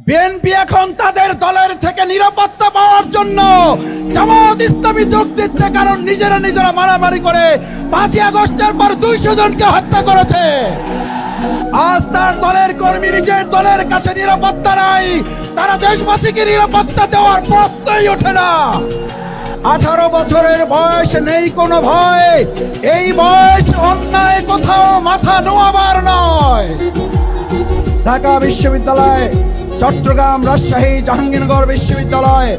BNP এখন তাদের দলের থেকে নিরাপত্তা পাওয়ার জন্য জামাত ইসলামী যোগ দিচ্ছে, কারণ নিজেরা মারামারি করে 5ই আগস্টের পর 200 জনকে হত্যা করেছে। আজ তার দলের কর্মী নিজের দলের কাছে নিরাপত্তা নাই, তারা দেশবাসীকে নিরাপত্তা দেওয়ার প্রশ্নই ওঠে না। 18 বছরের বয়স নেই কোনো ভয়, এই বয়স অন্যায় কোথাও মাথা নোয়াবার নয়। ঢাকা বিশ্ববিদ্যালয়, চট্টগ্রাম, রাজশাহী, জাহাঙ্গীরনগর বিশ্ববিদ্যালয়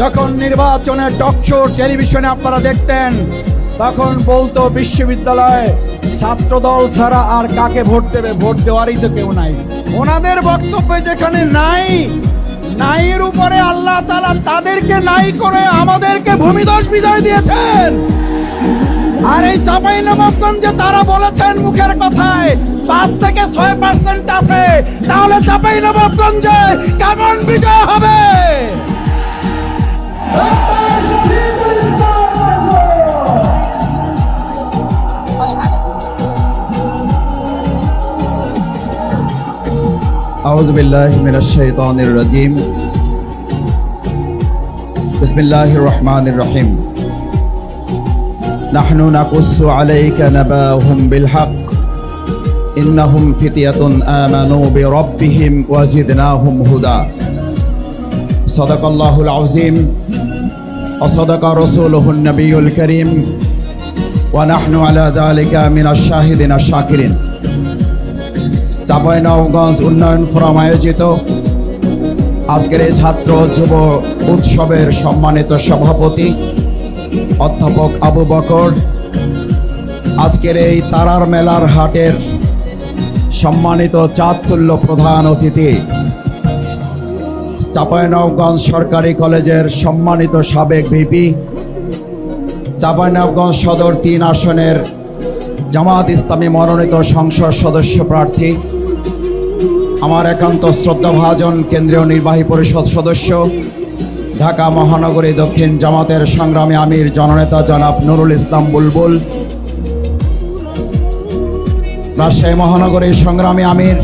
যখন নির্বাচনের টকশো টেলিভিশনে আপনারা দেখতেন, তখন বলতো বিশ্ববিদ্যালয়ে ছাত্রদল ছাড়া আর কাকে ভোট দেবে, ভোট দেওয়ারই তো কেউ নাই। ওনাদের বক্তব্যে যেখানে নাইয়ের উপরে আল্লাহ তাআলা তাদেরকে নাই করে আমাদেরকে ভূমিধস বিজয় দিয়েছেন। আর এই চাঁপাইনবাবগঞ্জে তারা বলেছেন মুখের কথায় 5 থেকে 6% আছে, তাহলে চাঁপাইনবাবগঞ্জে কেমন বিজয় হবে? আউযু বিল্লাহি মিনাশ শাইতানির রাজিম। বিসমিল্লাহির রহমানির রহিম। নাহনু নাকুসসু আলাইকা নাবাহুম বিল হক ইন্নাহুম ফিতয়াতুন আমানু বিরাব্বিহিম ওয়া জিদনাহুম হুদা। সাদাকাল্লাহুল আযীম ওয়া সাদাকা রাসূলুহুন নবিয়্যুল কারীম ওয়া নাহনু আলা যালিকা মিনাশ শাহিদিন আশ-শাকিরিন। চাঁপাইনবাবগঞ্জ উন্নয়ন ফোরাম আয়োজিত আজকের এই ছাত্র যুব উৎসবের সম্মানিত সভাপতি অধ্যাপক আবু বকর, আজকের এই তারার মেলার হাটের সম্মানিত চাঁদতুল্য প্রধান অতিথি, চাঁপাইনবাবগঞ্জ সরকারি কলেজের সম্মানিত সাবেক ভিপি, চাঁপাইনবাবগঞ্জ সদর 3 আসনের জামাত ইসলামী মনোনীত সংসদ সদস্য প্রার্থী, আমার একান্ত শ্রদ্ধাভাজন কেন্দ্রীয় নির্বাহী পরিষদ সদস্য, ঢাকা মহানগরী দক্ষিণ জামাতের সংগ্রামী আমির জননেতা জনাব নুরুল ইসলাম বুলবুল, রাজশাহী মহানগরীর সংগ্রামী আমির,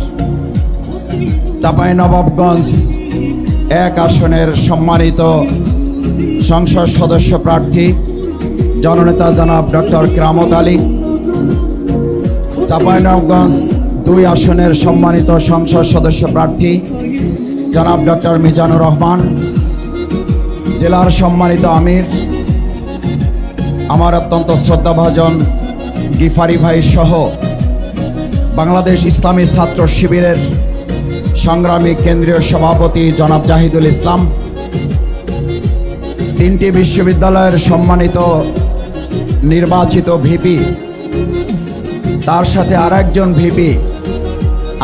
চাঁপাইনবাবগঞ্জ 1 আসনের সম্মানিত সংসদ সদস্য প্রার্থী জননেতা জনাব ডক্টর কেরামত আলী, চাঁপাইনবাবগঞ্জ 2 আসনের সম্মানিত সংসদ সদস্য প্রার্থী জনাব ডক্টর মিজানুর রহমান, জেলার সম্মানিত আমির, আমার অত্যন্ত শ্রদ্ধাভাজন গিফারি ভাই সহ বাংলাদেশ ইসলামী ছাত্র শিবিরের সংগ্রামী কেন্দ্রীয় সভাপতি জনাব জাহিদুল ইসলাম, 3টি বিশ্ববিদ্যালয়ের সম্মানিত নির্বাচিত ভিপি, তার সাথে আরেকজন ভিপি,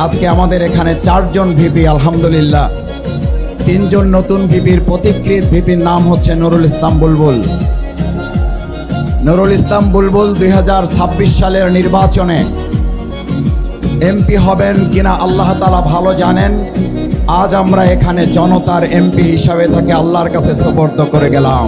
আজকে আমাদের এখানে 4 জন ভিপি আলহামদুলিল্লাহ। 3 জন নতুন ভিপির প্রতিকৃত ভিপির নাম হচ্ছে নুরুল ইসলাম বুলবুল। নুরুল ইসলাম বুলবুল 2026 সালের নির্বাচনে এমপি হবেন কিনা আল্লাহ তাআলা ভালো জানেন। আজ আমরা এখানে জনতার এমপি হিসাবে তাকে আল্লাহর কাছে সুপর্দ করে গেলাম।